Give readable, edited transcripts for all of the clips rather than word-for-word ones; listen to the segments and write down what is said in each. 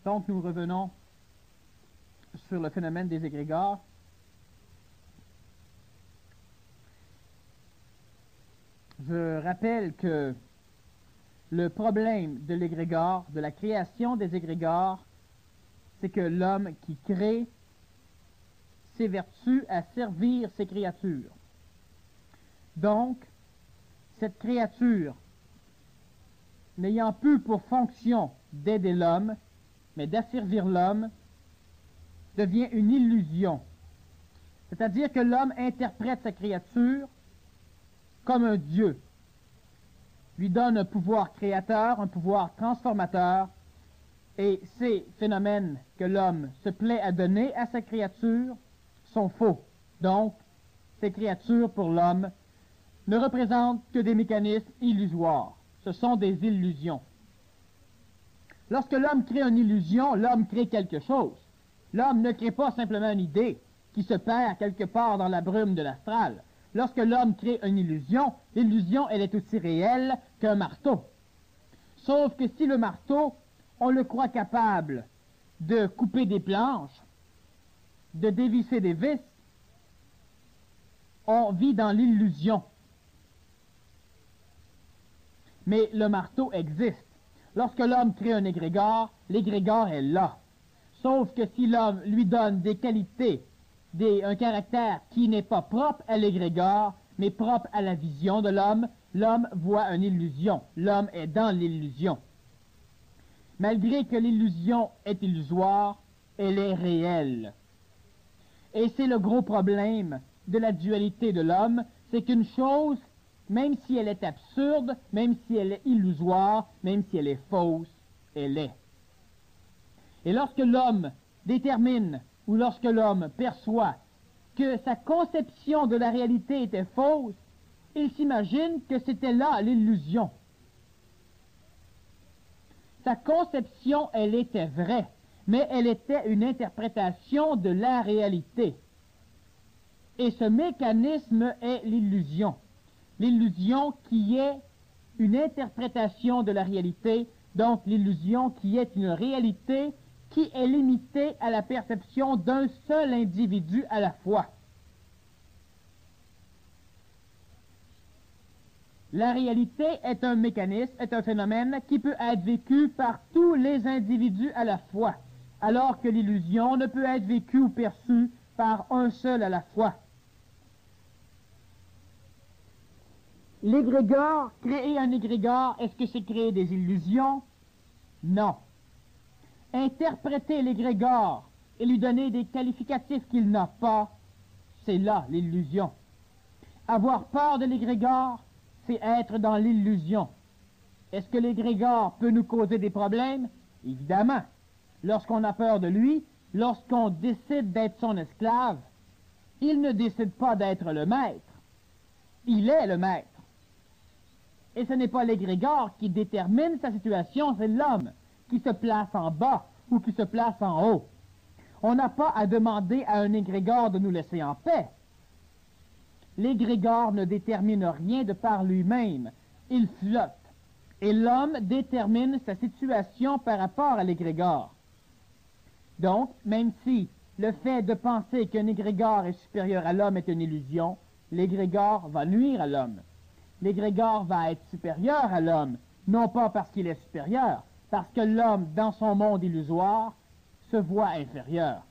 Donc, nous revenons sur le phénomène des égrégores. Je rappelle que le problème de l'égrégore, de la création des égrégores, c'est que l'homme qui crée s'évertue à servir ses créatures. Donc, cette créature, n'ayant plus pour fonction d'aider l'homme, mais d'asservir l'homme, devient une illusion. C'est-à-dire que l'homme interprète sa créature comme un Dieu, lui donne un pouvoir créateur, un pouvoir transformateur, et ces phénomènes que l'homme se plaît à donner à sa créature sont faux. Donc, ces créatures pour l'homme ne représentent que des mécanismes illusoires. Ce sont des illusions. Lorsque l'homme crée une illusion, l'homme crée quelque chose. L'homme ne crée pas simplement une idée qui se perd quelque part dans la brume de l'astral. Lorsque l'homme crée une illusion, l'illusion, elle est aussi réelle qu'un marteau. Sauf que si le marteau, on le croit capable de couper des planches, de dévisser des vis, on vit dans l'illusion. Mais le marteau existe. Lorsque l'homme crée un égrégore, l'égrégore est là. Sauf que si l'homme lui donne des qualités, un caractère qui n'est pas propre à l'égrégore, mais propre à la vision de l'homme, l'homme voit une illusion. L'homme est dans l'illusion. Malgré que l'illusion est illusoire, elle est réelle. Et c'est le gros problème de la dualité de l'homme, c'est qu'une chose, même si elle est absurde, même si elle est illusoire, même si elle est fausse, elle est. Et lorsque l'homme détermine, ou lorsque l'homme perçoit que sa conception de la réalité était fausse, il s'imagine que c'était là l'illusion. Sa conception, elle était vraie, mais elle était une interprétation de la réalité. Et ce mécanisme est l'illusion. L'illusion qui est une interprétation de la réalité, donc l'illusion qui est une réalité qui est limitée à la perception d'un seul individu à la fois. La réalité est un mécanisme, est un phénomène qui peut être vécu par tous les individus à la fois, alors que l'illusion ne peut être vécue ou perçue par un seul à la fois. L'égrégore, créer un égrégore, est-ce que c'est créer des illusions? Non. Interpréter l'égrégore et lui donner des qualificatifs qu'il n'a pas, c'est là l'illusion. Avoir peur de l'égrégore, c'est être dans l'illusion. Est-ce que l'égrégore peut nous causer des problèmes? Évidemment. Lorsqu'on a peur de lui, lorsqu'on décide d'être son esclave, il ne décide pas d'être le maître. Il est le maître. Et ce n'est pas l'égrégore qui détermine sa situation, c'est l'homme qui se place en bas ou qui se place en haut. On n'a pas à demander à un égrégore de nous laisser en paix. L'égrégore ne détermine rien de par lui-même. Il flotte. Et l'homme détermine sa situation par rapport à l'égrégore. Donc, même si le fait de penser qu'un égrégore est supérieur à l'homme est une illusion, l'égrégore va nuire à l'homme. L'égrégore va être supérieur à l'homme, non pas parce qu'il est supérieur, parce que l'homme, dans son monde illusoire, se voit inférieur.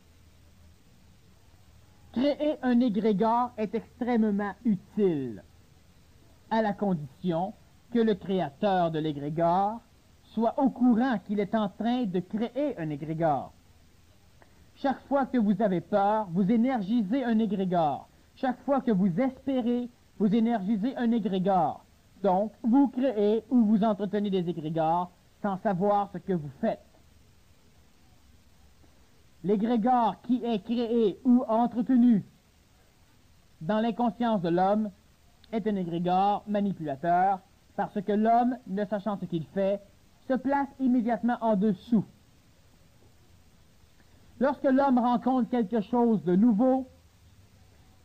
Créer un égrégore est extrêmement utile, à la condition que le créateur de l'égrégore soit au courant qu'il est en train de créer un égrégore. Chaque fois que vous avez peur, vous énergisez un égrégore. Chaque fois que vous espérez, vous énergisez un égrégore. Donc, vous créez ou vous entretenez des égrégores sans savoir ce que vous faites. L'égrégore qui est créé ou entretenu dans l'inconscience de l'homme est un égrégore manipulateur parce que l'homme, ne sachant ce qu'il fait, se place immédiatement en dessous. Lorsque l'homme rencontre quelque chose de nouveau,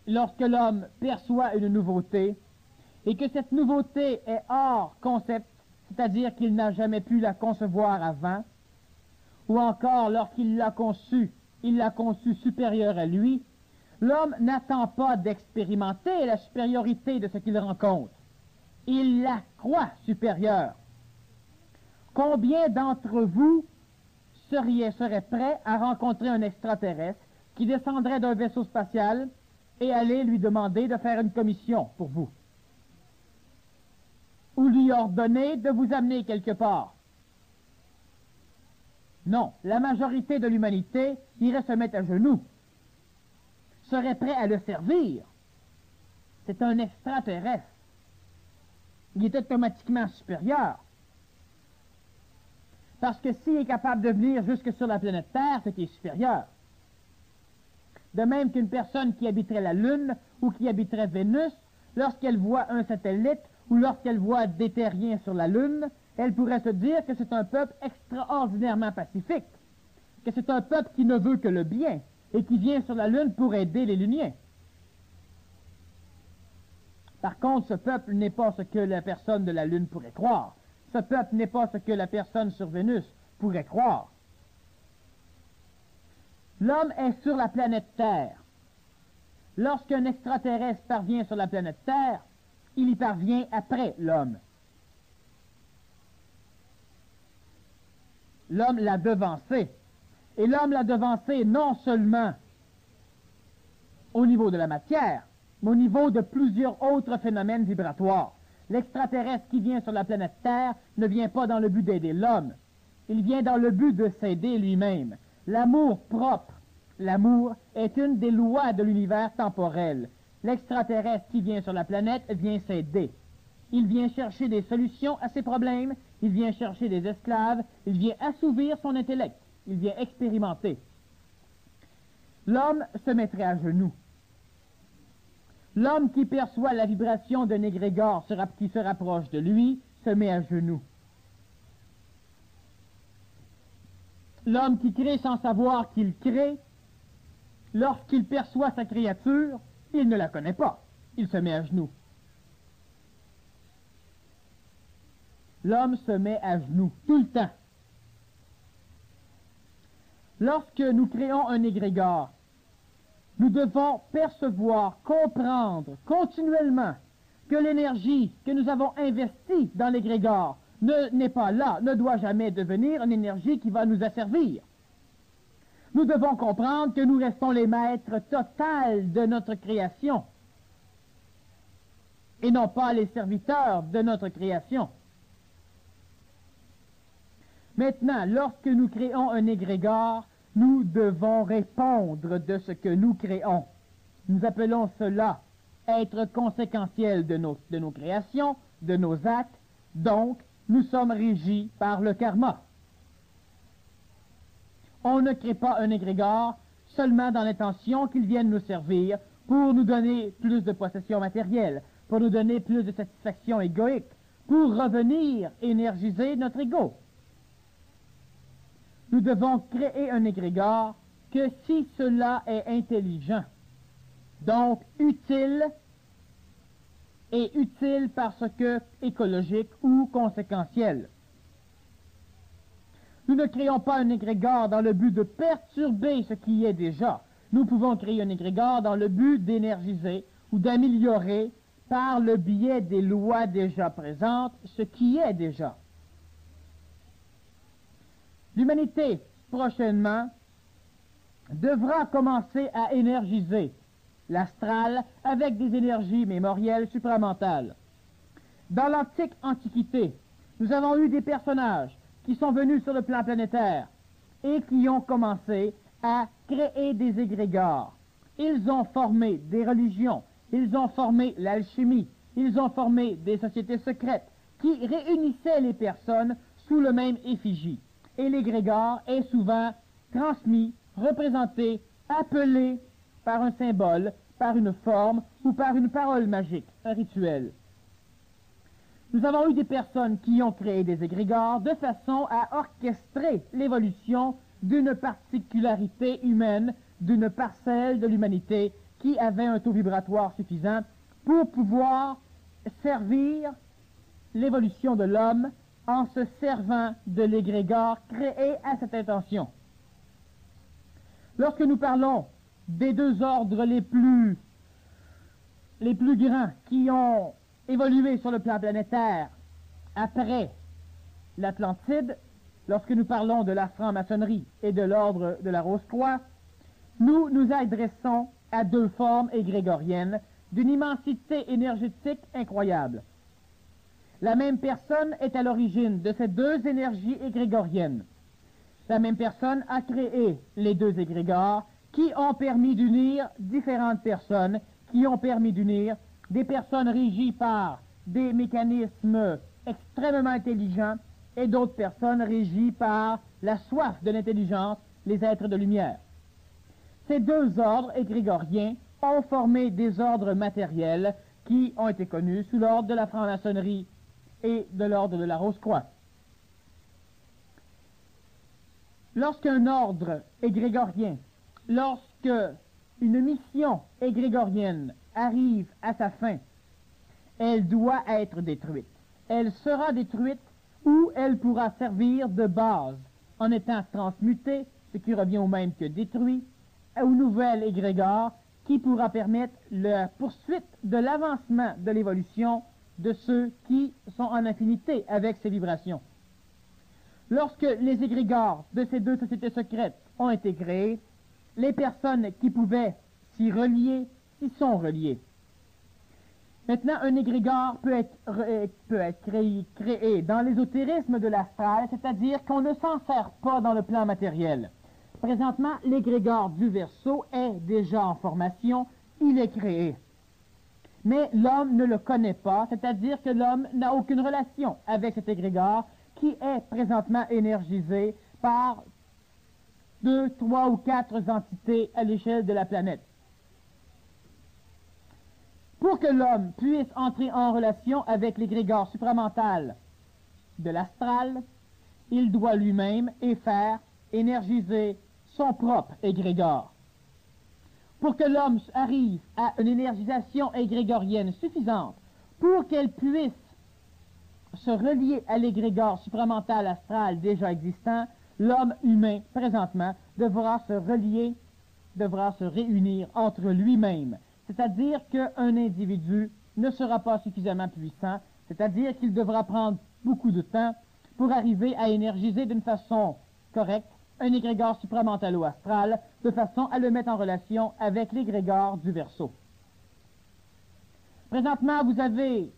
lorsque l'homme perçoit une nouveauté, et que cette nouveauté est hors concept, c'est-à-dire qu'il n'a jamais pu la concevoir avant, ou encore lorsqu'il l'a conçu, il l'a conçu supérieur à lui, l'homme n'attend pas d'expérimenter la supériorité de ce qu'il rencontre. Il la croit supérieure. Combien d'entre vous seraient prêts à rencontrer un extraterrestre qui descendrait d'un vaisseau spatial et aller lui demander de faire une commission pour vous? Ou lui ordonner de vous amener quelque part? Non, la majorité de l'humanité irait se mettre à genoux, serait prêt à le servir. C'est un extraterrestre. Il est automatiquement supérieur. Parce que s'il est capable de venir jusque sur la planète Terre, c'est qu'il est supérieur. De même qu'une personne qui habiterait la Lune ou qui habiterait Vénus, lorsqu'elle voit un satellite ou lorsqu'elle voit des terriens sur la Lune, elle pourrait se dire que c'est un peuple extraordinairement pacifique, que c'est un peuple qui ne veut que le bien et qui vient sur la Lune pour aider les Luniens. Par contre, ce peuple n'est pas ce que la personne de la Lune pourrait croire. Ce peuple n'est pas ce que la personne sur Vénus pourrait croire. L'homme est sur la planète Terre. Lorsqu'un extraterrestre parvient sur la planète Terre, il y parvient après l'homme. L'homme l'a devancé. Et l'homme l'a devancé non seulement au niveau de la matière, mais au niveau de plusieurs autres phénomènes vibratoires. L'extraterrestre qui vient sur la planète Terre ne vient pas dans le but d'aider l'homme. Il vient dans le but de s'aider lui-même. L'amour propre, l'amour est une des lois de l'univers temporel. L'extraterrestre qui vient sur la planète vient s'aider. Il vient chercher des solutions à ses problèmes, il vient chercher des esclaves, il vient assouvir son intellect, il vient expérimenter. L'homme se mettrait à genoux. L'homme qui perçoit la vibration d'un égrégore qui se rapproche de lui se met à genoux. L'homme qui crée sans savoir qu'il crée, lorsqu'il perçoit sa créature, il ne la connaît pas. Il se met à genoux. L'homme se met à genoux tout le temps. Lorsque nous créons un égrégore, nous devons percevoir, comprendre continuellement que l'énergie que nous avons investie dans l'égrégore n'est pas là, ne doit jamais devenir une énergie qui va nous asservir. Nous devons comprendre que nous restons les maîtres totaux de notre création et non pas les serviteurs de notre création. Maintenant, lorsque nous créons un égrégore, nous devons répondre de ce que nous créons. Nous appelons cela être conséquentiel de nos créations, de nos actes, donc nous sommes régis par le karma. On ne crée pas un égrégore seulement dans l'intention qu'il vienne nous servir pour nous donner plus de possessions matérielles, pour nous donner plus de satisfaction égoïque, pour revenir énergiser notre ego. Nous devons créer un égrégore que si cela est intelligent, donc utile, et utile parce que écologique ou conséquentiel. Nous ne créons pas un égrégore dans le but de perturber ce qui est déjà. Nous pouvons créer un égrégore dans le but d'énergiser ou d'améliorer par le biais des lois déjà présentes ce qui est déjà. L'humanité, prochainement, devra commencer à énergiser l'astral avec des énergies mémorielles supramentales. Dans l'antique Antiquité, nous avons eu des personnages qui sont venus sur le plan planétaire et qui ont commencé à créer des égrégores. Ils ont formé des religions, ils ont formé l'alchimie, ils ont formé des sociétés secrètes qui réunissaient les personnes sous le même effigie. Et l'égrégore est souvent transmis, représenté, appelé par un symbole, par une forme ou par une parole magique, un rituel. Nous avons eu des personnes qui ont créé des égrégores de façon à orchestrer l'évolution d'une particularité humaine, d'une parcelle de l'humanité qui avait un taux vibratoire suffisant pour pouvoir servir l'évolution de l'homme en se servant de l'égrégore créé à cette intention. Lorsque nous parlons des deux ordres les plus grands qui ont évolué sur le plan planétaire après l'Atlantide, lorsque nous parlons de la franc-maçonnerie et de l'ordre de la Rose-Croix, nous nous adressons à deux formes égrégoriennes d'une immensité énergétique incroyable. La même personne est à l'origine de ces deux énergies égrégoriennes. La même personne a créé les deux égrégores qui ont permis d'unir différentes personnes, qui ont permis d'unir des personnes régies par des mécanismes extrêmement intelligents et d'autres personnes régies par la soif de l'intelligence, les êtres de lumière. Ces deux ordres égrégoriens ont formé des ordres matériels qui ont été connus sous l'ordre de la franc-maçonnerie et de l'ordre de la Rose-Croix. Lorsqu'un ordre égrégorien, lorsque une mission égrégorienne arrive à sa fin, elle doit être détruite. Elle sera détruite ou elle pourra servir de base en étant transmutée, ce qui revient au même que détruit, au nouvel égrégore qui pourra permettre la poursuite de l'avancement de l'évolution de ceux qui sont en affinité avec ces vibrations. Lorsque les égrégores de ces deux sociétés secrètes ont été créés, les personnes qui pouvaient s'y relier s'y sont reliées. Maintenant, un égrégore peut être créé dans l'ésotérisme de l'astral, c'est-à-dire qu'on ne s'en sert pas dans le plan matériel. Présentement, l'égrégore du Verseau est déjà en formation, il est créé. Mais l'homme ne le connaît pas, c'est-à-dire que l'homme n'a aucune relation avec cet égrégore qui est présentement énergisé par 2, 3 ou 4 entités à l'échelle de la planète. Pour que l'homme puisse entrer en relation avec l'égrégore supramental de l'astral, il doit lui-même faire énergiser son propre égrégore. Pour que l'homme arrive à une énergisation égrégorienne suffisante pour qu'elle puisse se relier à l'égrégore supramental astral déjà existant, l'homme humain, présentement, devra se relier, devra se réunir entre lui-même. C'est-à-dire qu'un individu ne sera pas suffisamment puissant, c'est-à-dire qu'il devra prendre beaucoup de temps pour arriver à énergiser d'une façon correcte un égrégore supramental ou astral, de façon à le mettre en relation avec l'égrégore du Verseau. Présentement, vous avez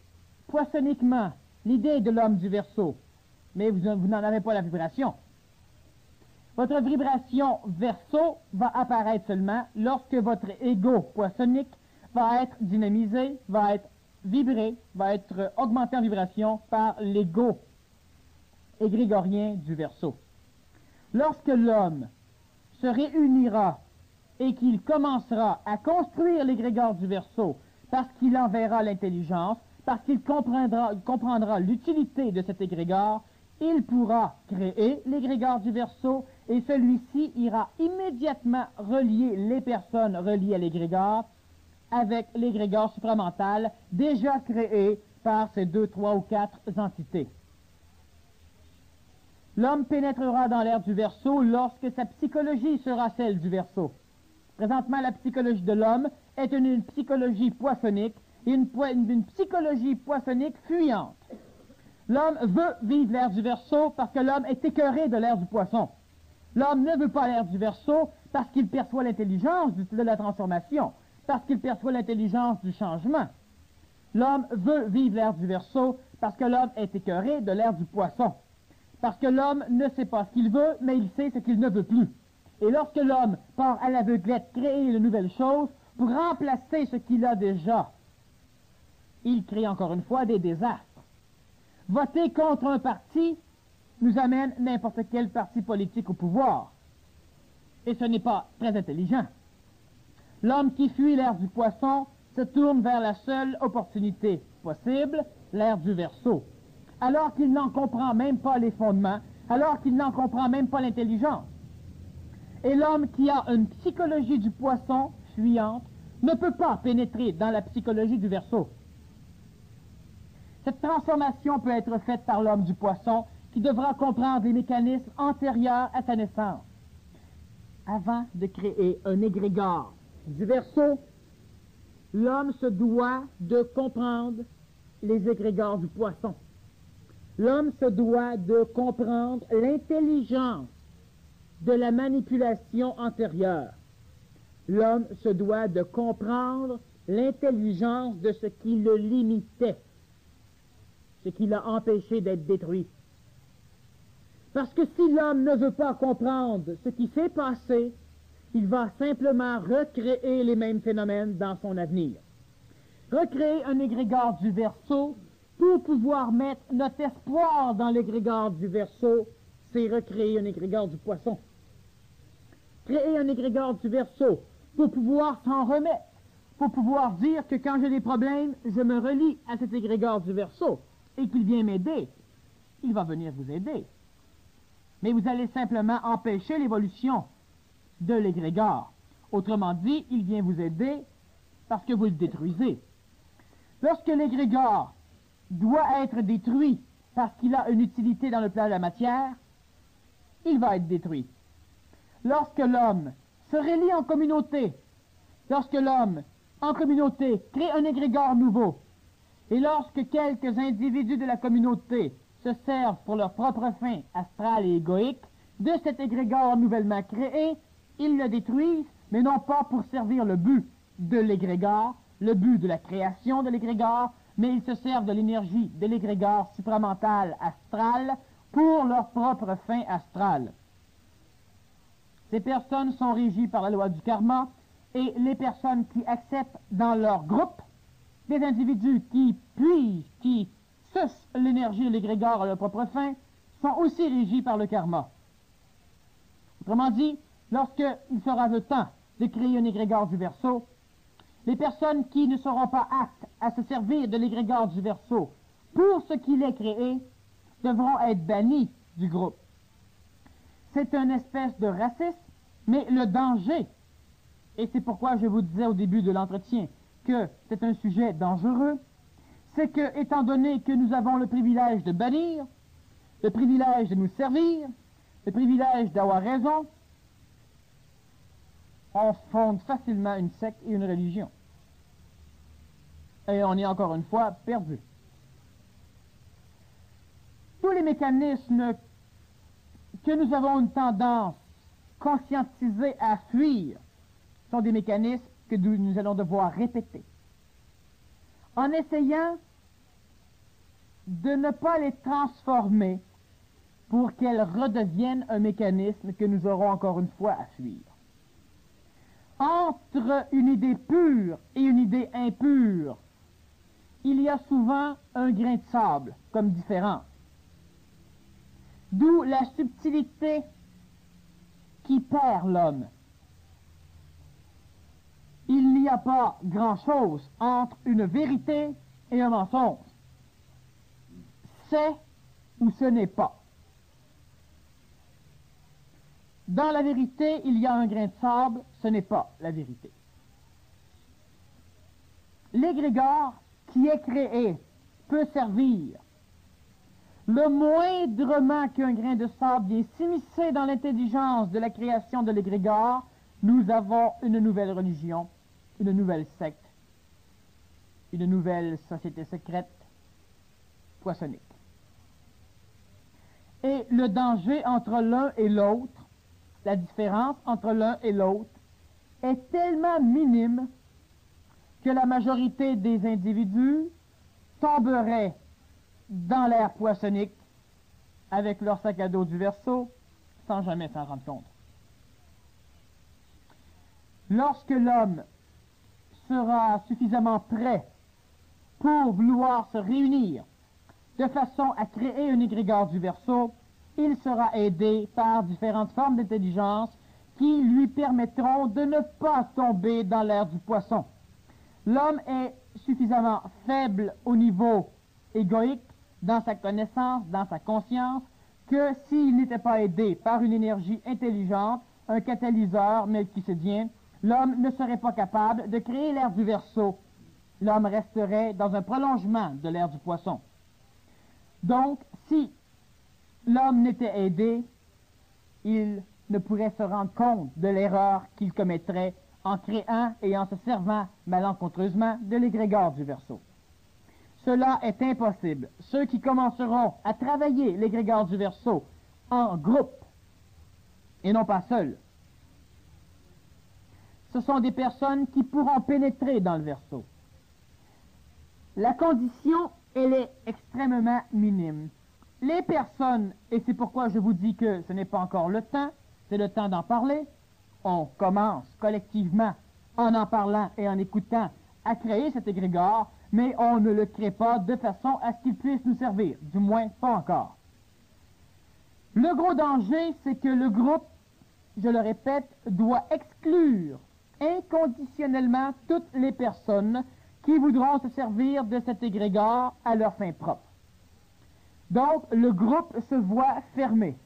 poissonniquement l'idée de l'homme du Verseau, mais vous n'en avez pas la vibration. Votre vibration Verseau va apparaître seulement lorsque votre ego poissonnique va être dynamisé, va être vibré, va être augmenté en vibration par l'ego égrégorien du Verseau. Lorsque l'homme se réunira et qu'il commencera à construire l'égrégore du Verseau parce qu'il en verra l'intelligence, parce qu'il comprendra l'utilité de cet égrégore, il pourra créer l'égrégore du Verseau et celui-ci ira immédiatement relier les personnes reliées à l'égrégore avec l'égrégore supramental déjà créé par ces 2, 3 ou 4 entités. L'homme pénétrera dans l'ère du Verseau lorsque sa psychologie sera celle du Verseau. Présentement, la psychologie de l'homme est une psychologie poissonnique, une psychologie poissonnique fuyante. L'homme veut vivre l'ère du Verseau parce que l'homme est écœuré de l'ère du Poisson. L'homme ne veut pas l'ère du Verseau parce qu'il perçoit l'intelligence de la transformation, parce qu'il perçoit l'intelligence du changement. L'homme veut vivre l'ère du Verseau parce que l'homme est écœuré de l'ère du Poisson. Parce que l'homme ne sait pas ce qu'il veut, mais il sait ce qu'il ne veut plus. Et lorsque l'homme part à l'aveuglette créer de nouvelles choses pour remplacer ce qu'il a déjà, il crée encore une fois des désastres. Voter contre un parti nous amène n'importe quel parti politique au pouvoir. Et ce n'est pas très intelligent. L'homme qui fuit l'ère du Poisson se tourne vers la seule opportunité possible, l'ère du Verseau. Alors qu'il n'en comprend même pas les fondements, alors qu'il n'en comprend même pas l'intelligence. Et l'homme qui a une psychologie du Poisson fuyante ne peut pas pénétrer dans la psychologie du Verseau. Cette transformation peut être faite par l'homme du poisson qui devra comprendre les mécanismes antérieurs à sa naissance. Avant de créer un égrégore du Verseau, l'homme se doit de comprendre les égrégores du poisson. L'homme se doit de comprendre l'intelligence de la manipulation antérieure. L'homme se doit de comprendre l'intelligence de ce qui le limitait, ce qui l'a empêché d'être détruit. Parce que si l'homme ne veut pas comprendre ce qui s'est passé, il va simplement recréer les mêmes phénomènes dans son avenir. Recréer un égrégore du Verseau pour pouvoir mettre notre espoir dans l'égrégore du Verseau, c'est recréer un égrégore du Poisson. Créer un égrégore du Verseau pour pouvoir s'en remettre, pour pouvoir dire que quand j'ai des problèmes, je me relie à cet égrégore du Verseau et qu'il vient m'aider. Il va venir vous aider. Mais vous allez simplement empêcher l'évolution de l'égrégore. Autrement dit, il vient vous aider parce que vous le détruisez. Lorsque l'égrégore doit être détruit parce qu'il a une utilité dans le plan de la matière, il va être détruit. Lorsque l'homme se relie en communauté, lorsque l'homme, en communauté, crée un égrégore nouveau, et lorsque quelques individus de la communauté se servent pour leur propre fin astrale et égoïque de cet égrégore nouvellement créé, ils le détruisent, mais non pas pour servir le but de l'égrégore, le but de la création de l'égrégore, mais ils se servent de l'énergie de l'égrégore supramentale astrale pour leur propre fin astrale. Ces personnes sont régies par la loi du karma, et les personnes qui acceptent dans leur groupe des individus qui puisent, qui sucent l'énergie de l'égrégore à leur propre fin, sont aussi régis par le karma. Autrement dit, lorsqu'il sera le temps de créer un égrégore du Verseau, les personnes qui ne seront pas aptes à se servir de l'égrégore du Verseau pour ce qu'il est créé devront être bannies du groupe. C'est une espèce de racisme, mais le danger, et c'est pourquoi je vous disais au début de l'entretien que c'est un sujet dangereux, c'est que, étant donné que nous avons le privilège de bannir, le privilège de nous servir, le privilège d'avoir raison, on fonde facilement une secte et une religion. Et on est encore une fois perdu. Tous les mécanismes que nous avons une tendance conscientisée à fuir sont des mécanismes que nous allons devoir répéter. En essayant de ne pas les transformer pour qu'elles redeviennent un mécanisme que nous aurons encore une fois à fuir. Entre une idée pure et une idée impure, il y a souvent un grain de sable comme différence. D'où la subtilité qui perd l'homme. Il n'y a pas grand-chose entre une vérité et un mensonge. C'est ou ce n'est pas. Dans la vérité, il y a un grain de sable, ce n'est pas la vérité. L'égrégore qui est créé peut servir. Le moindrement qu'un grain de sable vient s'immiscer dans l'intelligence de la création de l'égrégore, nous avons une nouvelle religion, une nouvelle secte, une nouvelle société secrète poissonnique. Et le danger entre l'un et l'autre, la différence entre l'un et l'autre, est tellement minime que la majorité des individus tomberaient dans l'ère poissonnique avec leur sac à dos du Verseau sans jamais s'en rendre compte. Lorsque l'homme sera suffisamment prêt pour vouloir se réunir de façon à créer un égrégore du Verseau, il sera aidé par différentes formes d'intelligence qui lui permettront de ne pas tomber dans l'ère du poisson. L'homme est suffisamment faible au niveau égoïque, dans sa connaissance, dans sa conscience, que s'il n'était pas aidé par une énergie intelligente, un catalyseur melchisédien, l'homme ne serait pas capable de créer l'ère du Verseau. L'homme resterait dans un prolongement de l'ère du Poisson. Donc, si l'homme n'était aidé, il ne pourrait se rendre compte de l'erreur qu'il commettrait en créant et en se servant malencontreusement de l'égrégore du Verseau. Cela est impossible. Ceux qui commenceront à travailler l'égrégore du Verseau en groupe et non pas seuls, ce sont des personnes qui pourront pénétrer dans le Verseau. La condition, elle est extrêmement minime. Les personnes, et c'est pourquoi je vous dis que ce n'est pas encore le temps, c'est le temps d'en parler, on commence collectivement en parlant et en écoutant à créer cet égrégore, mais on ne le crée pas de façon à ce qu'il puisse nous servir, du moins pas encore. Le gros danger, c'est que le groupe, je le répète, doit exclure inconditionnellement toutes les personnes qui voudront se servir de cet égrégore à leur fin propre. Donc, le groupe se voit fermé.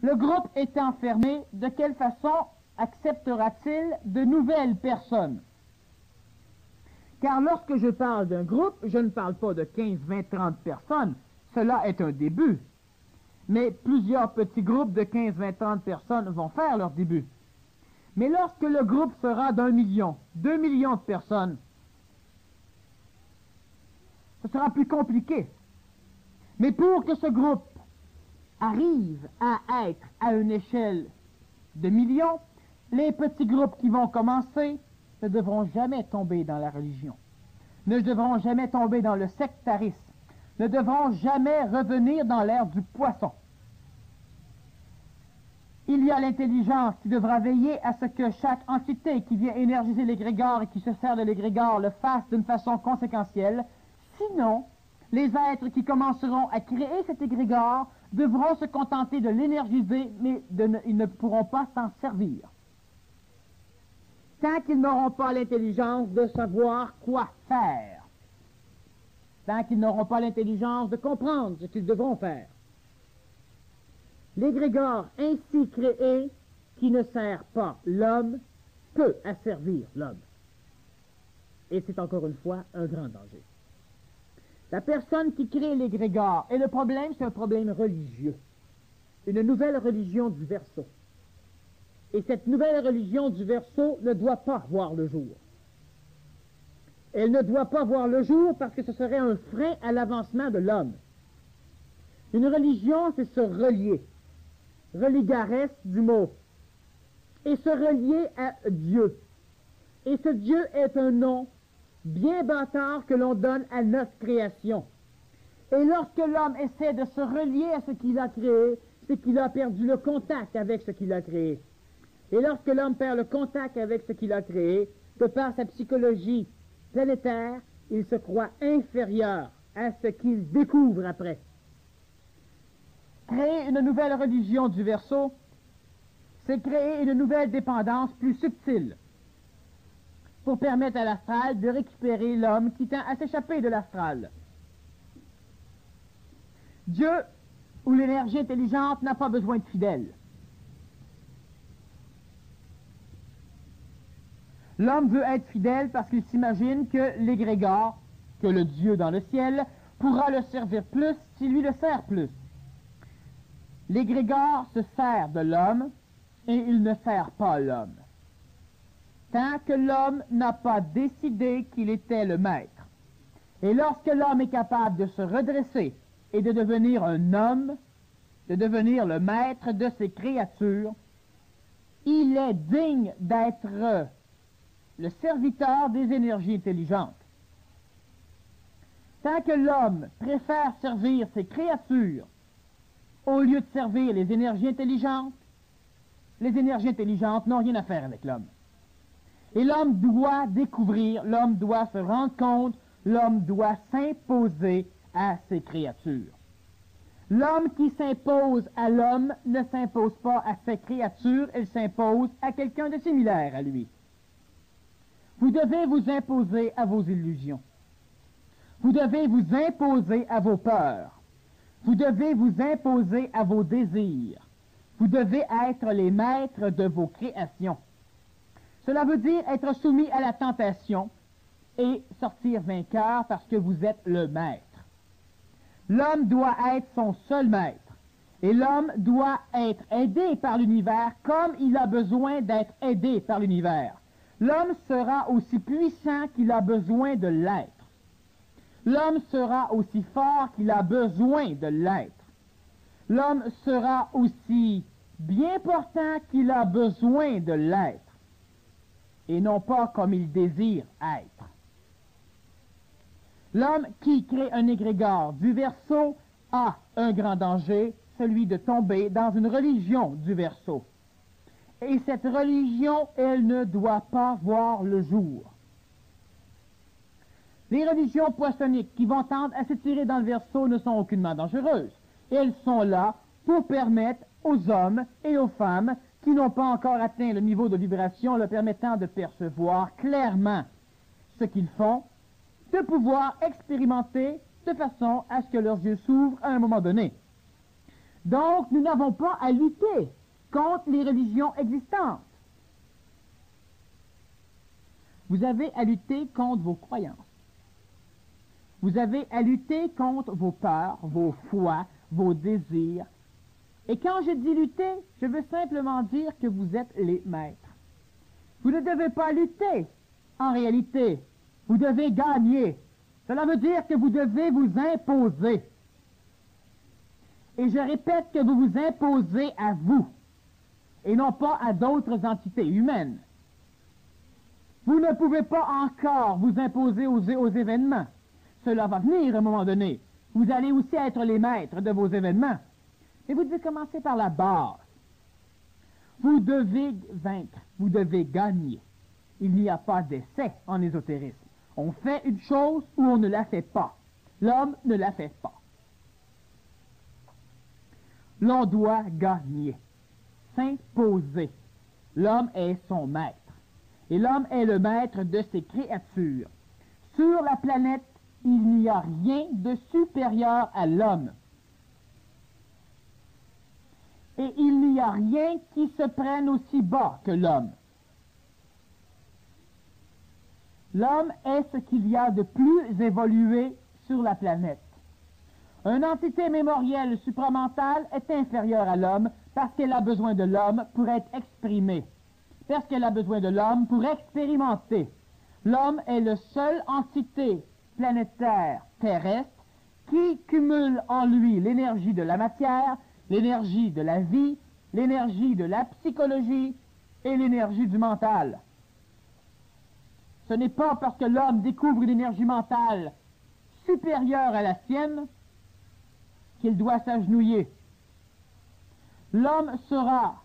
Le groupe étant fermé, de quelle façon acceptera-t-il de nouvelles personnes? Car lorsque je parle d'un groupe, je ne parle pas de 15, 20, 30 personnes. Cela est un début. Mais plusieurs petits groupes de 15, 20, 30 personnes vont faire leur début. Mais lorsque le groupe sera d'1 million, 2 millions de personnes, ce sera plus compliqué. Mais pour que ce groupe arrive à être à une échelle de millions, les petits groupes qui vont commencer ne devront jamais tomber dans la religion, ne devront jamais tomber dans le sectarisme, ne devront jamais revenir dans l'ère du poisson. Il y a l'intelligence qui devra veiller à ce que chaque entité qui vient énergiser l'égrégore et qui se sert de l'égrégore le fasse d'une façon conséquentielle. Sinon, les êtres qui commenceront à créer cet égrégore devront se contenter de l'énergiser, mais ils ne pourront pas s'en servir. Tant qu'ils n'auront pas l'intelligence de savoir quoi faire. Tant qu'ils n'auront pas l'intelligence de comprendre ce qu'ils devront faire. L'égrégore ainsi créé, qui ne sert pas l'homme, peut asservir l'homme. Et c'est encore une fois un grand danger. La personne qui crée l'égrégore, et le problème, c'est un problème religieux. Une nouvelle religion du Verseau. Et cette nouvelle religion du Verseau ne doit pas voir le jour. Elle ne doit pas voir le jour parce que ce serait un frein à l'avancement de l'homme. Une religion, c'est se relier. Religares du mot. Et se relier à Dieu. Et ce Dieu est un nom bien bâtard que l'on donne à notre création. Et lorsque l'homme essaie de se relier à ce qu'il a créé, c'est qu'il a perdu le contact avec ce qu'il a créé. Et lorsque l'homme perd le contact avec ce qu'il a créé, de par sa psychologie planétaire, il se croit inférieur à ce qu'il découvre après. Créer une nouvelle religion du Verseau, c'est créer une nouvelle dépendance plus subtile pour permettre à l'astral de récupérer l'homme qui tend à s'échapper de l'astral. Dieu, ou l'énergie intelligente, n'a pas besoin de fidèles. L'homme veut être fidèle parce qu'il s'imagine que l'égrégore, que le Dieu dans le ciel, pourra le servir plus s'il lui le sert plus. L'égrégore se sert de l'homme et il ne sert pas l'homme. Tant que l'homme n'a pas décidé qu'il était le maître. Et lorsque l'homme est capable de se redresser et de devenir un homme, de devenir le maître de ses créatures, il est digne d'être le serviteur des énergies intelligentes. Tant que l'homme préfère servir ses créatures au lieu de servir les énergies intelligentes n'ont rien à faire avec l'homme. Et l'homme doit découvrir, l'homme doit se rendre compte, l'homme doit s'imposer à ses créatures. L'homme qui s'impose à l'homme ne s'impose pas à ses créatures, il s'impose à quelqu'un de similaire à lui. Vous devez vous imposer à vos illusions. Vous devez vous imposer à vos peurs. Vous devez vous imposer à vos désirs. Vous devez être les maîtres de vos créations. Cela veut dire être soumis à la tentation et sortir vainqueur parce que vous êtes le maître. L'homme doit être son seul maître. Et l'homme doit être aidé par l'univers comme il a besoin d'être aidé par l'univers. L'homme sera aussi puissant qu'il a besoin de l'être. L'homme sera aussi fort qu'il a besoin de l'être. L'homme sera aussi bien portant qu'il a besoin de l'être, et non pas comme il désire être. L'homme qui crée un égrégore du Verseau a un grand danger, celui de tomber dans une religion du Verseau. Et cette religion, elle ne doit pas voir le jour. Les religions poissonniques qui vont tendre à s'étirer dans le Verseau ne sont aucunement dangereuses. Elles sont là pour permettre aux hommes et aux femmes qui n'ont pas encore atteint le niveau de vibration leur permettant de percevoir clairement ce qu'ils font, de pouvoir expérimenter de façon à ce que leurs yeux s'ouvrent à un moment donné. Donc, nous n'avons pas à lutter contre les religions existantes. Vous avez à lutter contre vos croyances. Vous avez à lutter contre vos peurs, vos foi, vos désirs. Et quand je dis lutter, je veux simplement dire que vous êtes les maîtres. Vous ne devez pas lutter. En réalité, vous devez gagner. Cela veut dire que vous devez vous imposer. Et je répète que vous vous imposez à vous, et non pas à d'autres entités humaines. Vous ne pouvez pas encore vous imposer aux événements. Cela va venir à un moment donné. Vous allez aussi être les maîtres de vos événements. Mais vous devez commencer par la base. Vous devez vaincre, vous devez gagner. Il n'y a pas d'essai en ésotérisme. On fait une chose ou on ne la fait pas. L'homme ne la fait pas. L'on doit gagner, s'imposer. L'homme est son maître. Et l'homme est le maître de ses créatures. Sur la planète, il n'y a rien de supérieur à l'homme. Et il n'y a rien qui se prenne aussi bas que l'homme. L'homme est ce qu'il y a de plus évolué sur la planète. Une entité mémorielle supramentale est inférieure à l'homme parce qu'elle a besoin de l'homme pour être exprimée, parce qu'elle a besoin de l'homme pour expérimenter. L'homme est la seule entité planétaire terrestre qui cumule en lui l'énergie de la matière, l'énergie de la vie, l'énergie de la psychologie et l'énergie du mental. Ce n'est pas parce que l'homme découvre une énergie mentale supérieure à la sienne qu'il doit s'agenouiller. L'homme saura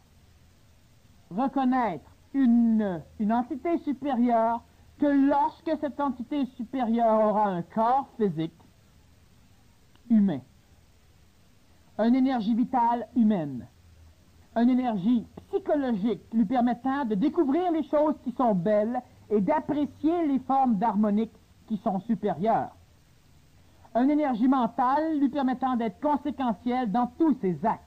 reconnaître une entité supérieure que lorsque cette entité supérieure aura un corps physique humain, une énergie vitale humaine, une énergie psychologique lui permettant de découvrir les choses qui sont belles et d'apprécier les formes d'harmonique qui sont supérieures. Une énergie mentale lui permettant d'être conséquentielle dans tous ses actes.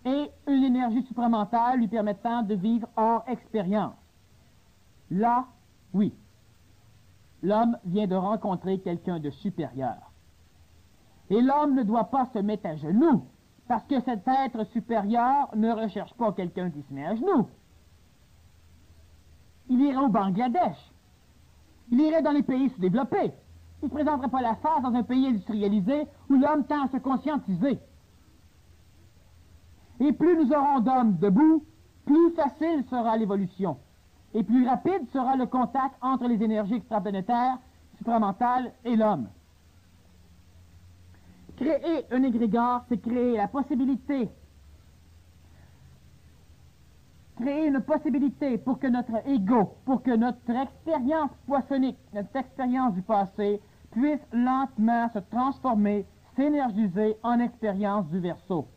Et une énergie supramentale lui permettant de vivre hors expérience. Là, oui, l'homme vient de rencontrer quelqu'un de supérieur. Et l'homme ne doit pas se mettre à genoux, parce que cet être supérieur ne recherche pas quelqu'un qui se met à genoux. Il irait au Bangladesh. Il irait dans les pays sous-développés. Il ne présenterait pas la face dans un pays industrialisé où l'homme tend à se conscientiser. Et plus nous aurons d'hommes debout, plus facile sera l'évolution. Et plus rapide sera le contact entre les énergies extraplanétaires, supramentales et l'homme. Créer un égrégore, c'est créer la possibilité. Créer une possibilité pour que notre ego, pour que notre expérience poissonique, notre expérience du passé, puisse lentement se transformer, s'énergiser en expérience du Verseau.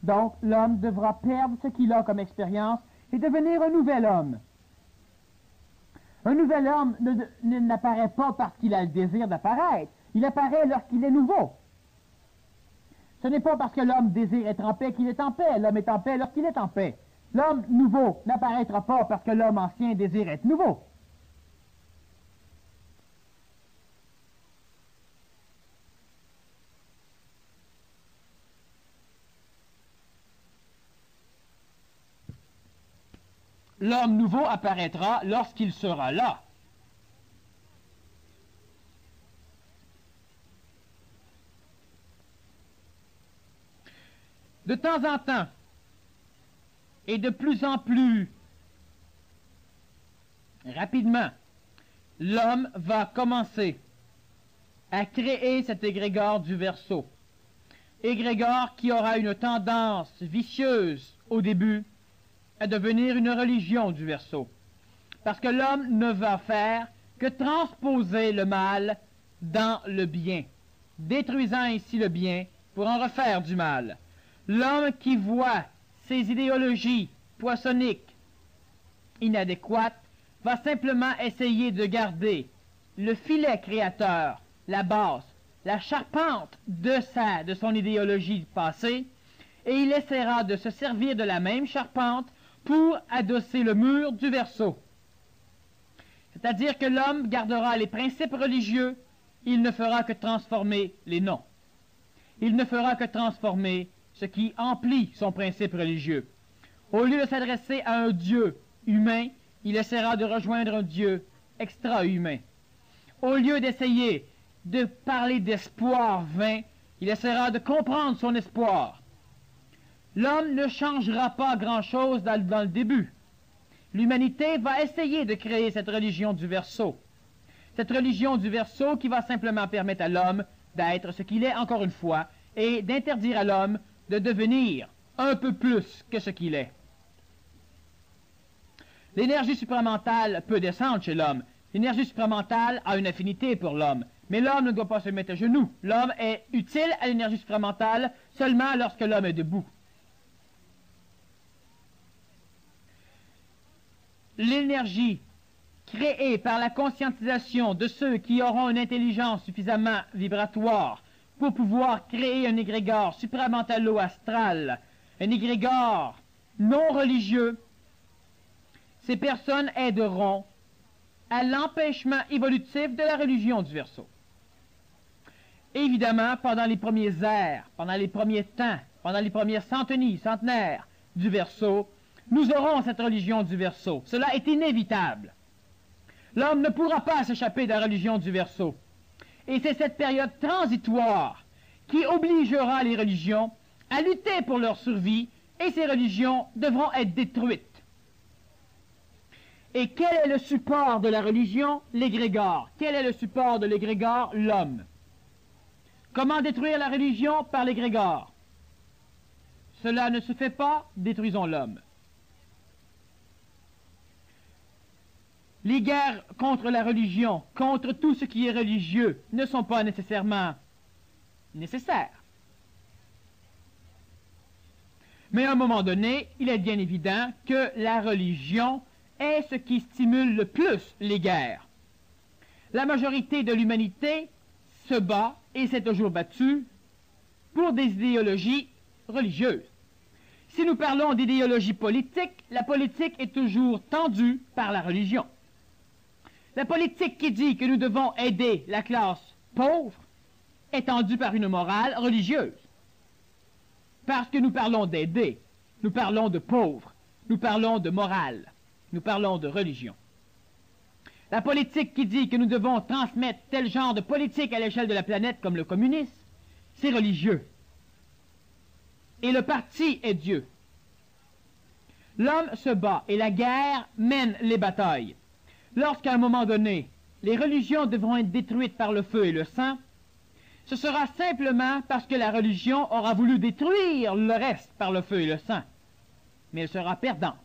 Donc, l'homme devra perdre ce qu'il a comme expérience et devenir un nouvel homme. Un nouvel homme n'apparaît pas parce qu'il a le désir d'apparaître. Il apparaît lorsqu'il est nouveau. Ce n'est pas parce que l'homme désire être en paix qu'il est en paix. L'homme est en paix lorsqu'il est en paix. L'homme nouveau n'apparaîtra pas parce que l'homme ancien désire être nouveau. l'homme nouveau apparaîtra lorsqu'il sera là. De temps en temps, et de plus en plus rapidement, l'homme va commencer à créer cet égrégore du Verseau. Égrégore qui aura une tendance vicieuse au début à devenir une religion du Verseau. Parce que l'homme ne va faire que transposer le mal dans le bien, détruisant ainsi le bien pour en refaire du mal. L'homme qui voit ses idéologies poissonniques inadéquates va simplement essayer de garder le filet créateur, la base, la charpente de son idéologie passée, et il essaiera de se servir de la même charpente pour adosser le mur du Verseau. C'est-à-dire que l'homme gardera les principes religieux, il ne fera que transformer les noms. Il ne fera que transformer ce qui emplit son principe religieux. Au lieu de s'adresser à un Dieu humain, il essaiera de rejoindre un Dieu extra-humain. Au lieu d'essayer de parler d'espoir vain, il essaiera de comprendre son espoir. L'homme ne changera pas grand-chose dans le début. L'humanité va essayer de créer cette religion du Verseau. Cette religion du Verseau qui va simplement permettre à l'homme d'être ce qu'il est encore une fois et d'interdire à l'homme de devenir un peu plus que ce qu'il est. L'énergie supramentale peut descendre chez l'homme. L'énergie supramentale a une affinité pour l'homme. Mais l'homme ne doit pas se mettre à genoux. L'homme est utile à l'énergie supramentale seulement lorsque l'homme est debout. L'énergie créée par la conscientisation de ceux qui auront une intelligence suffisamment vibratoire pour pouvoir créer un égrégore supramentalo-astral, un égrégore non religieux, ces personnes aideront à l'empêchement évolutif de la religion du Verseau. Évidemment, pendant les premiers ères, pendant les premiers temps, pendant les premières centenaires du Verseau, nous aurons cette religion du Verseau. Cela est inévitable. L'homme ne pourra pas s'échapper de la religion du Verseau. Et c'est cette période transitoire qui obligera les religions à lutter pour leur survie, et ces religions devront être détruites. Et quel est le support de la religion? L'égrégore. Quel est le support de l'égrégore? L'homme. Comment détruire la religion? Par l'égrégore. Cela ne se fait pas, détruisons l'homme. Les guerres contre la religion, contre tout ce qui est religieux, ne sont pas nécessairement nécessaires. Mais à un moment donné, il est bien évident que la religion est ce qui stimule le plus les guerres. La majorité de l'humanité se bat, et s'est toujours battue, pour des idéologies religieuses. Si nous parlons d'idéologie politique, la politique est toujours tendue par la religion. La politique qui dit que nous devons aider la classe pauvre est tendue par une morale religieuse. Parce que nous parlons d'aider, nous parlons de pauvres, nous parlons de morale, nous parlons de religion. La politique qui dit que nous devons transmettre tel genre de politique à l'échelle de la planète comme le communisme, c'est religieux. Et le parti est Dieu. L'homme se bat et la guerre mène les batailles. Lorsqu'à un moment donné, les religions devront être détruites par le feu et le sang, ce sera simplement parce que la religion aura voulu détruire le reste par le feu et le sang. Mais elle sera perdante.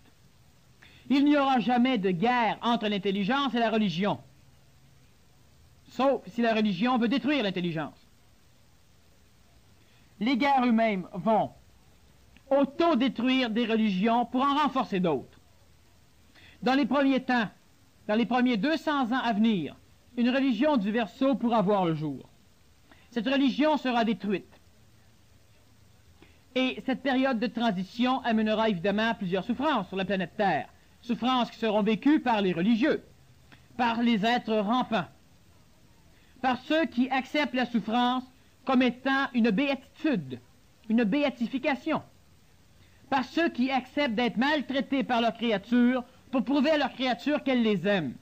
Il n'y aura jamais de guerre entre l'intelligence et la religion, sauf si la religion veut détruire l'intelligence. Les guerres eux-mêmes vont auto-détruire des religions pour en renforcer d'autres. Dans les premiers temps, dans les premiers 200 ans à venir, une religion du Verseau pourra voir le jour. Cette religion sera détruite. Et cette période de transition amènera évidemment plusieurs souffrances sur la planète Terre. Souffrances qui seront vécues par les religieux, par les êtres rampants, par ceux qui acceptent la souffrance comme étant une béatitude, une béatification, par ceux qui acceptent d'être maltraités par leurs créatures pour prouver à leurs créatures qu'elles les aiment.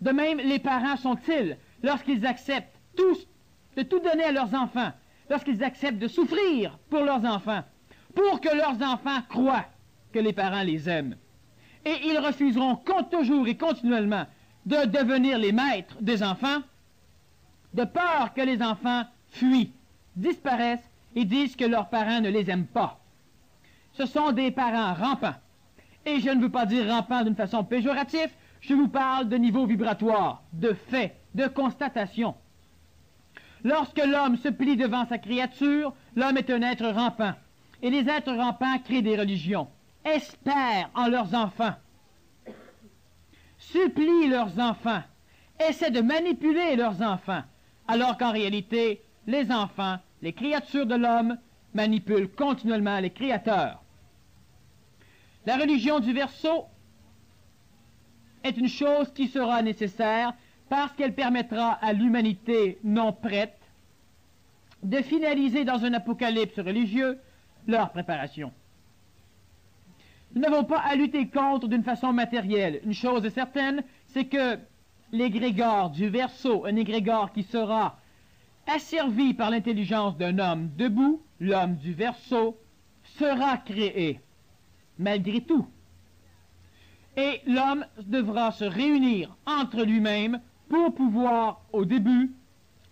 De même, les parents sont-ils, lorsqu'ils acceptent de tout donner à leurs enfants, lorsqu'ils acceptent de souffrir pour leurs enfants, pour que leurs enfants croient que les parents les aiment. Et ils refuseront toujours et continuellement de devenir les maîtres des enfants, de peur que les enfants fuient, disparaissent et disent que leurs parents ne les aiment pas. Ce sont des parents rampants. Et je ne veux pas dire rampants d'une façon péjorative, je vous parle de niveau vibratoire, de fait, de constatation. Lorsque l'homme se plie devant sa créature, l'homme est un être rampant. Et les êtres rampants créent des religions, espèrent en leurs enfants, supplient leurs enfants, essaient de manipuler leurs enfants, alors qu'en réalité, les enfants, les créatures de l'homme, manipulent continuellement les créateurs. La religion du Verseau est une chose qui sera nécessaire parce qu'elle permettra à l'humanité non prête de finaliser dans un apocalypse religieux leur préparation. Nous n'avons pas à lutter contre d'une façon matérielle. Une chose est certaine, c'est que l'égrégore du Verseau, un égrégore qui sera asservi par l'intelligence d'un homme debout, l'homme du Verseau, sera créé, malgré tout. Et l'homme devra se réunir entre lui-même pour pouvoir, au début,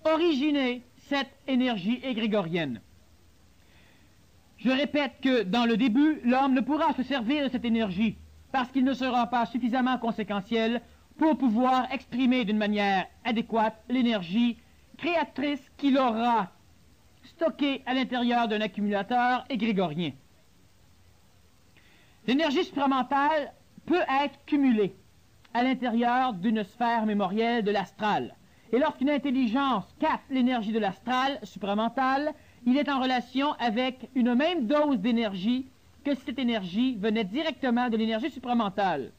originer cette énergie égrégorienne. Je répète que, dans le début, l'homme ne pourra se servir de cette énergie parce qu'il ne sera pas suffisamment conséquentiel pour pouvoir exprimer d'une manière adéquate l'énergie créatrice qu'il aura stockée à l'intérieur d'un accumulateur égrégorien. L'énergie supramentale peut être cumulée à l'intérieur d'une sphère mémorielle de l'astral. Et lorsqu'une intelligence capte l'énergie de l'astral supramentale, il est en relation avec une même dose d'énergie que si cette énergie venait directement de l'énergie supramentale.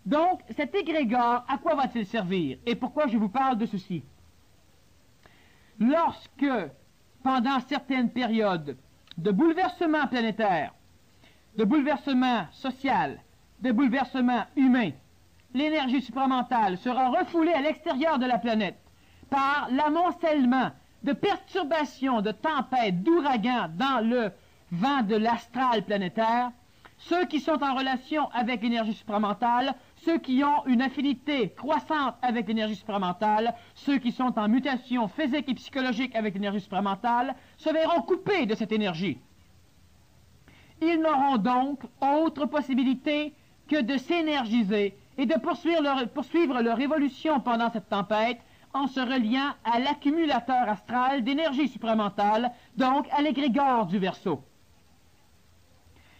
Donc, cet égrégore, à quoi va-t-il servir? Et pourquoi je vous parle de ceci? Lorsque, pendant certaines périodes de bouleversement planétaire, de bouleversement social, de bouleversement humain, l'énergie supramentale sera refoulée à l'extérieur de la planète par l'amoncellement de perturbations, de tempêtes, d'ouragans dans le vent de l'astral planétaire, ceux qui sont en relation avec l'énergie supramentale, ceux qui ont une affinité croissante avec l'énergie supramentale, ceux qui sont en mutation physique et psychologique avec l'énergie supramentale, se verront coupés de cette énergie. Ils n'auront donc autre possibilité que de s'énergiser et de poursuivre leur évolution pendant cette tempête en se reliant à l'accumulateur astral d'énergie supramentale, donc à l'égrégore du Verseau.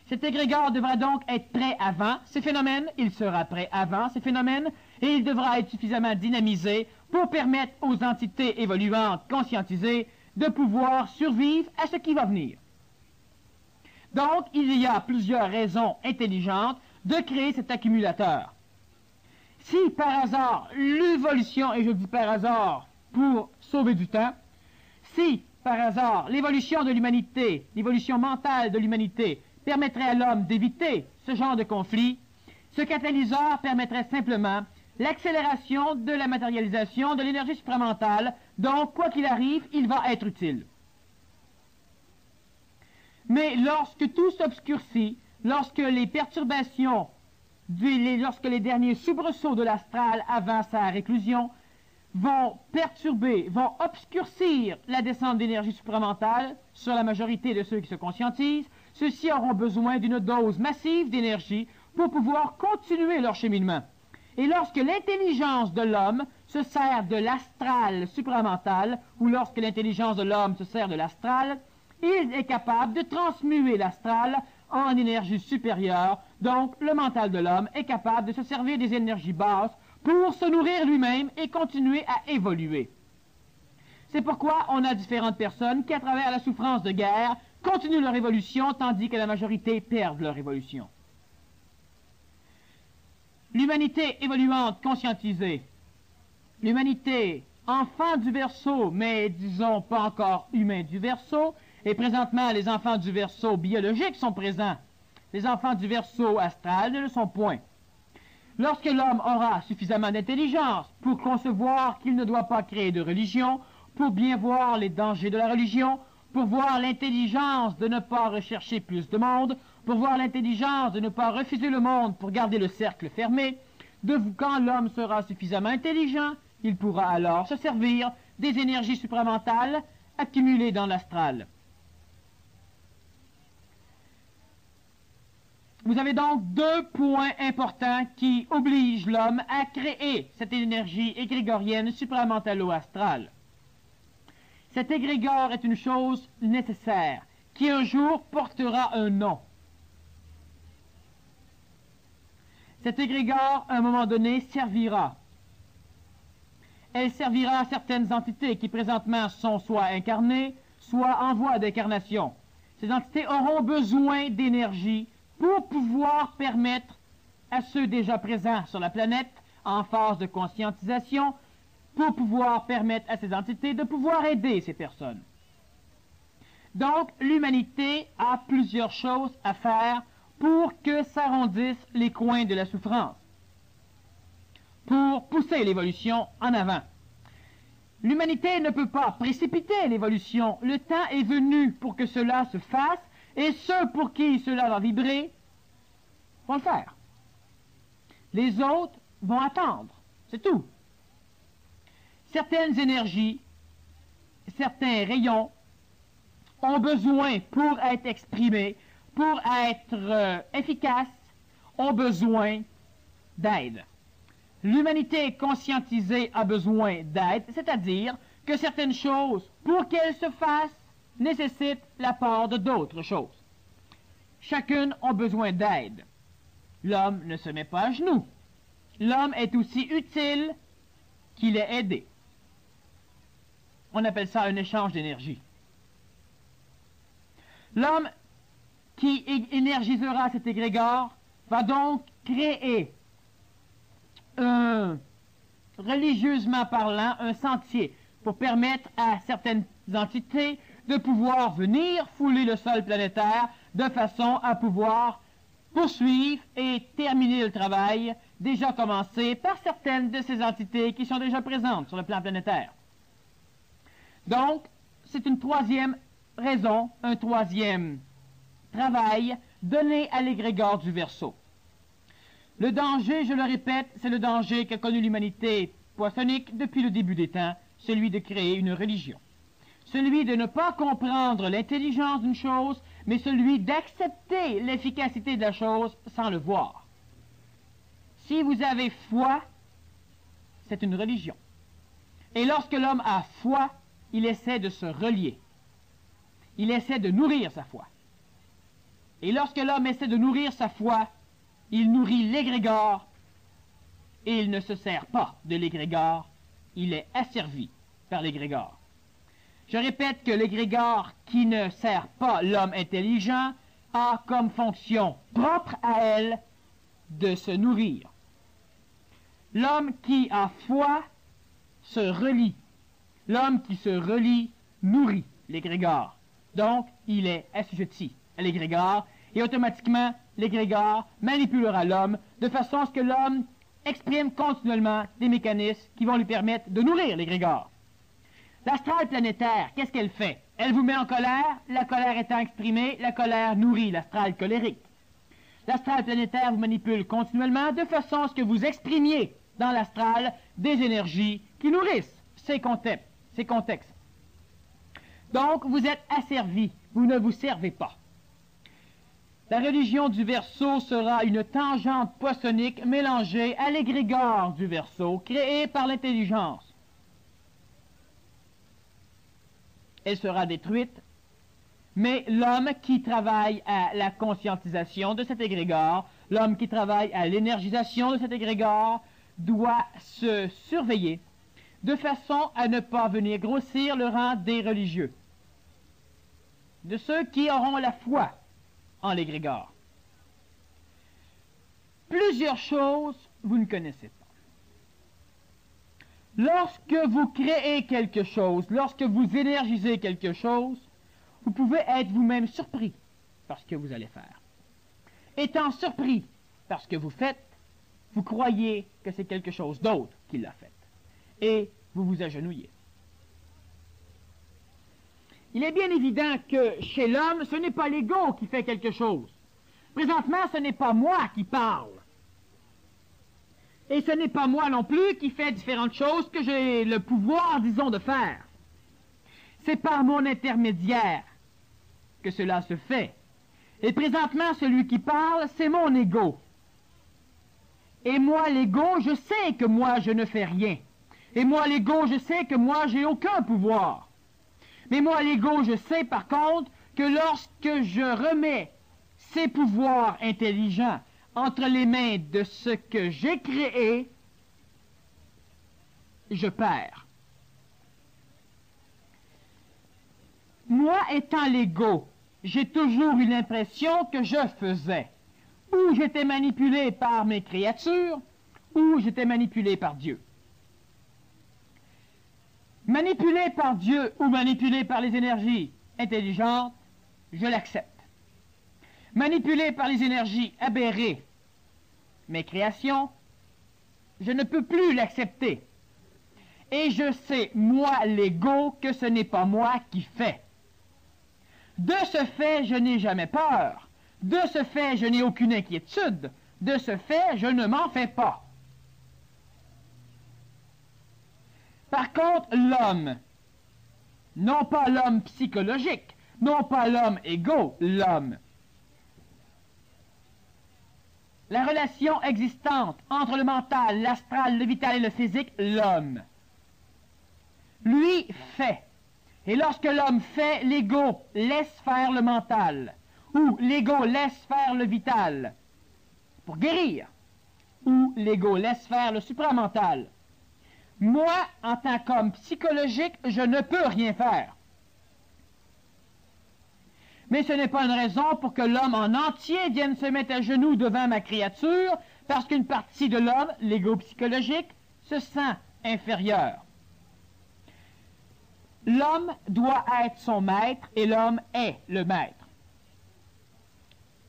Cet égrégore devra donc être prêt avant ces phénomènes, il sera prêt avant ces phénomènes, et il devra être suffisamment dynamisé pour permettre aux entités évoluantes conscientisées de pouvoir survivre à ce qui va venir. Donc, il y a plusieurs raisons intelligentes de créer cet accumulateur. Si par hasard l'évolution, et je dis par hasard pour sauver du temps, si par hasard l'évolution de l'humanité, l'évolution mentale de l'humanité permettrait à l'homme d'éviter ce genre de conflit, ce catalyseur permettrait simplement l'accélération de la matérialisation de l'énergie supramentale, donc quoi qu'il arrive, il va être utile. Mais lorsque tout s'obscurcit, lorsque les perturbations, lorsque les derniers soubresauts de l'astral avant sa réclusion vont perturber, vont obscurcir la descente d'énergie supramentale sur la majorité de ceux qui se conscientisent, ceux-ci auront besoin d'une dose massive d'énergie pour pouvoir continuer leur cheminement. Et lorsque l'intelligence de l'homme se sert de l'astral supramental, ou lorsque l'intelligence de l'homme se sert de l'astral, il est capable de transmuer l'astral en énergie supérieure. Donc, le mental de l'homme est capable de se servir des énergies basses pour se nourrir lui-même et continuer à évoluer. C'est pourquoi on a différentes personnes qui, à travers la souffrance de guerre, continuent leur évolution, tandis que la majorité perdent leur évolution. L'humanité évoluante conscientisée, l'humanité enfant du Verseau, mais disons pas encore humain du Verseau, et présentement les enfants du Verseau biologiques sont présents. Les enfants du Verseau astral ne le sont point. Lorsque l'homme aura suffisamment d'intelligence pour concevoir qu'il ne doit pas créer de religion, pour bien voir les dangers de la religion, pour voir l'intelligence de ne pas rechercher plus de monde, pour voir l'intelligence de ne pas refuser le monde pour garder le cercle fermé, quand l'homme sera suffisamment intelligent, il pourra alors se servir des énergies supramentales accumulées dans l'astral. Vous avez donc deux points importants qui obligent l'homme à créer cette énergie égrégorienne supramentalo-astrale. Cet égrégore est une chose nécessaire, qui un jour portera un nom. Cet égrégore, à un moment donné, servira. Elle servira à certaines entités qui présentement sont soit incarnées, soit en voie d'incarnation. Ces entités auront besoin d'énergie pour pouvoir permettre à ceux déjà présents sur la planète, en phase de conscientisation, pour pouvoir permettre à ces entités de pouvoir aider ces personnes. Donc, l'humanité a plusieurs choses à faire pour que s'arrondissent les coins de la souffrance, pour pousser l'évolution en avant. L'humanité ne peut pas précipiter l'évolution. Le temps est venu pour que cela se fasse, et ceux pour qui cela va vibrer vont le faire. Les autres vont attendre. C'est tout. Certaines énergies, certains rayons ont besoin, pour être exprimés, pour être efficaces, ont besoin d'aide. L'humanité conscientisée a besoin d'aide, c'est-à-dire que certaines choses, pour qu'elles se fassent, nécessitent l'apport de d'autres choses. Chacune a besoin d'aide. L'homme ne se met pas à genoux. L'homme est aussi utile qu'il est aidé. On appelle ça un échange d'énergie. L'homme qui énergisera cet égrégore va donc créer, religieusement parlant, un sentier pour permettre à certaines entités de pouvoir venir fouler le sol planétaire de façon à pouvoir poursuivre et terminer le travail déjà commencé par certaines de ces entités qui sont déjà présentes sur le plan planétaire. Donc, c'est une troisième raison, un troisième travail donné à l'égrégore du Verseau. Le danger, je le répète, c'est le danger qu'a connu l'humanité poissonique depuis le début des temps, celui de créer une religion. Celui de ne pas comprendre l'intelligence d'une chose, mais celui d'accepter l'efficacité de la chose sans le voir. Si vous avez foi, c'est une religion. Et lorsque l'homme a foi, il essaie de se relier. Il essaie de nourrir sa foi. Et lorsque l'homme essaie de nourrir sa foi, il nourrit l'égrégore et il ne se sert pas de l'égrégore, il est asservi par l'égrégore. Je répète que l'égrégore qui ne sert pas l'homme intelligent a comme fonction propre à elle de se nourrir. L'homme qui a foi se relie. L'homme qui se relie nourrit l'égrégore. Donc, il est assujetti à l'égrégore et automatiquement, l'égrégore manipulera l'homme de façon à ce que l'homme exprime continuellement des mécanismes qui vont lui permettre de nourrir l'égrégore. L'astral planétaire, qu'est-ce qu'elle fait? Elle vous met en colère, la colère étant exprimée, la colère nourrit l'astral colérique. L'astral planétaire vous manipule continuellement de façon à ce que vous exprimiez dans l'astral des énergies qui nourrissent ces contextes. Donc, vous êtes asservi, vous ne vous servez pas. La religion du Verseau sera une tangente poissonique mélangée à l'égrégore du Verseau, créée par l'intelligence. Elle sera détruite, mais l'homme qui travaille à la conscientisation de cet égrégore, l'homme qui travaille à l'énergisation de cet égrégore, doit se surveiller de façon à ne pas venir grossir le rang des religieux, de ceux qui auront la foi en l'égrégore. Plusieurs choses vous ne connaissez pas. Lorsque vous créez quelque chose, lorsque vous énergisez quelque chose, vous pouvez être vous-même surpris par ce que vous allez faire. Étant surpris par ce que vous faites, vous croyez que c'est quelque chose d'autre qui l'a fait. Et vous vous agenouillez. Il est bien évident que chez l'homme, ce n'est pas l'ego qui fait quelque chose. Présentement, ce n'est pas moi qui parle. Et ce n'est pas moi non plus qui fais différentes choses que j'ai le pouvoir, disons, de faire. C'est par mon intermédiaire que cela se fait. Et présentement, celui qui parle, c'est mon ego. Et moi, l'ego, je sais que moi, je ne fais rien. Et moi, l'ego, je sais que moi, j'ai aucun pouvoir. Mais moi, l'ego, je sais par contre que lorsque je remets ces pouvoirs intelligents entre les mains de ce que j'ai créé, je perds. Moi, étant l'ego, j'ai toujours eu l'impression que je faisais. Ou j'étais manipulé par mes créatures, ou j'étais manipulé par Dieu. Manipulé par Dieu ou manipulé par les énergies intelligentes, je l'accepte. Manipulé par les énergies aberrées, mes créations, je ne peux plus l'accepter. Et je sais, moi, l'ego, que ce n'est pas moi qui fais. De ce fait, je n'ai jamais peur. De ce fait, je n'ai aucune inquiétude. De ce fait, je ne m'en fais pas. Par contre, l'homme, non pas l'homme psychologique, non pas l'homme égo, l'homme. La relation existante entre le mental, l'astral, le vital et le physique, l'homme. Lui fait. Et lorsque l'homme fait, l'ego laisse faire le mental, ou l'ego laisse faire le vital pour guérir, ou l'ego laisse faire le supramental. Moi, en tant qu'homme psychologique, je ne peux rien faire. Mais ce n'est pas une raison pour que l'homme en entier vienne se mettre à genoux devant ma créature, parce qu'une partie de l'homme, l'ego psychologique, se sent inférieur. L'homme doit être son maître et l'homme est le maître.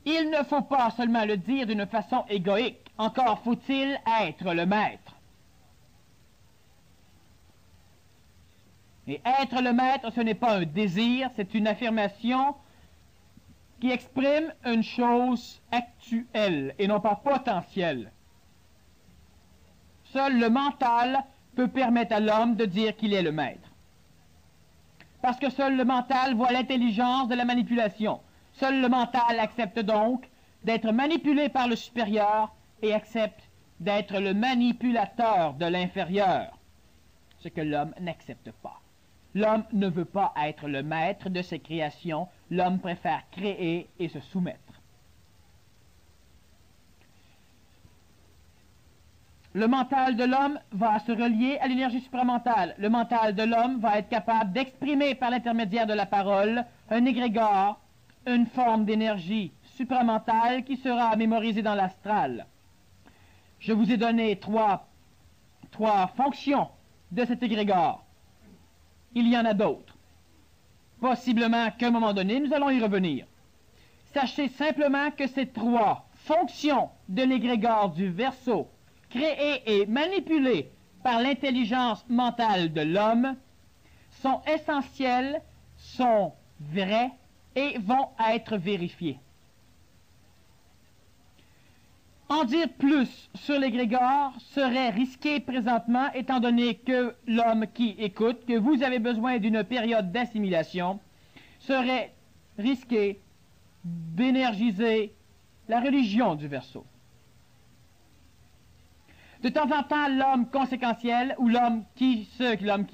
Il ne faut pas seulement le dire d'une façon égoïque, encore faut-il être le maître. Et être le maître, ce n'est pas un désir, c'est une affirmation qui exprime une chose actuelle et non pas potentielle. Seul le mental peut permettre à l'homme de dire qu'il est le maître. Parce que seul le mental voit l'intelligence de la manipulation. Seul le mental accepte donc d'être manipulé par le supérieur et accepte d'être le manipulateur de l'inférieur, ce que l'homme n'accepte pas. L'homme ne veut pas être le maître de ses créations, l'homme préfère créer et se soumettre. Le mental de l'homme va se relier à l'énergie supramentale. Le mental de l'homme va être capable d'exprimer par l'intermédiaire de la parole un égrégore, une forme d'énergie supramentale qui sera mémorisée dans l'astral. Je vous ai donné trois fonctions de cet égrégore. Il y en a d'autres. Possiblement qu'à un moment donné, nous allons y revenir. Sachez simplement que ces trois fonctions de l'égrégore du Verseau, créées et manipulées par l'intelligence mentale de l'homme, sont essentielles, sont vraies et vont être vérifiées. En dire plus sur l'égrégore serait risqué présentement, étant donné que l'homme qui écoute, que vous avez besoin d'une période d'assimilation, serait risqué d'énergiser la religion du Verseau. De temps en temps, l'homme conséquentiel, ou l'homme qui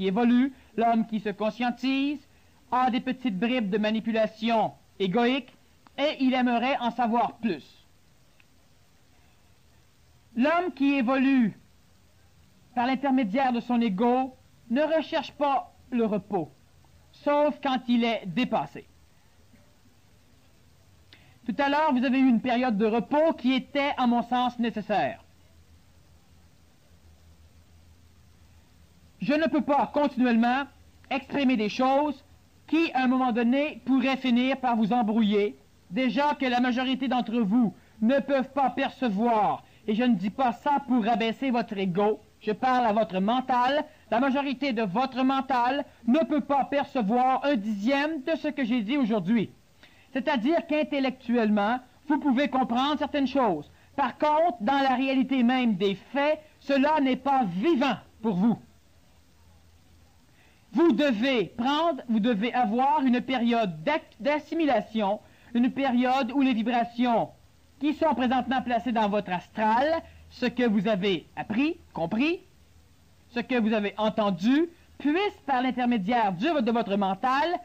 évolue, l'homme qui se conscientise, a des petites bribes de manipulation égoïque, et il aimerait en savoir plus. L'homme qui évolue par l'intermédiaire de son ego ne recherche pas le repos, sauf quand il est dépassé. Tout à l'heure, vous avez eu une période de repos qui était, à mon sens, nécessaire. Je ne peux pas continuellement exprimer des choses qui, à un moment donné, pourraient finir par vous embrouiller. Déjà que la majorité d'entre vous ne peuvent pas percevoir et je ne dis pas ça pour rabaisser votre ego, je parle à votre mental, la majorité de votre mental ne peut pas percevoir 1/10 de ce que j'ai dit aujourd'hui. C'est-à-dire qu'intellectuellement, vous pouvez comprendre certaines choses. Par contre, dans la réalité même des faits, cela n'est pas vivant pour vous. Vous devez avoir une période d'assimilation, une période où les vibrations qui sont présentement placées dans votre astral, ce que vous avez appris, compris, ce que vous avez entendu, puissent par l'intermédiaire de votre mental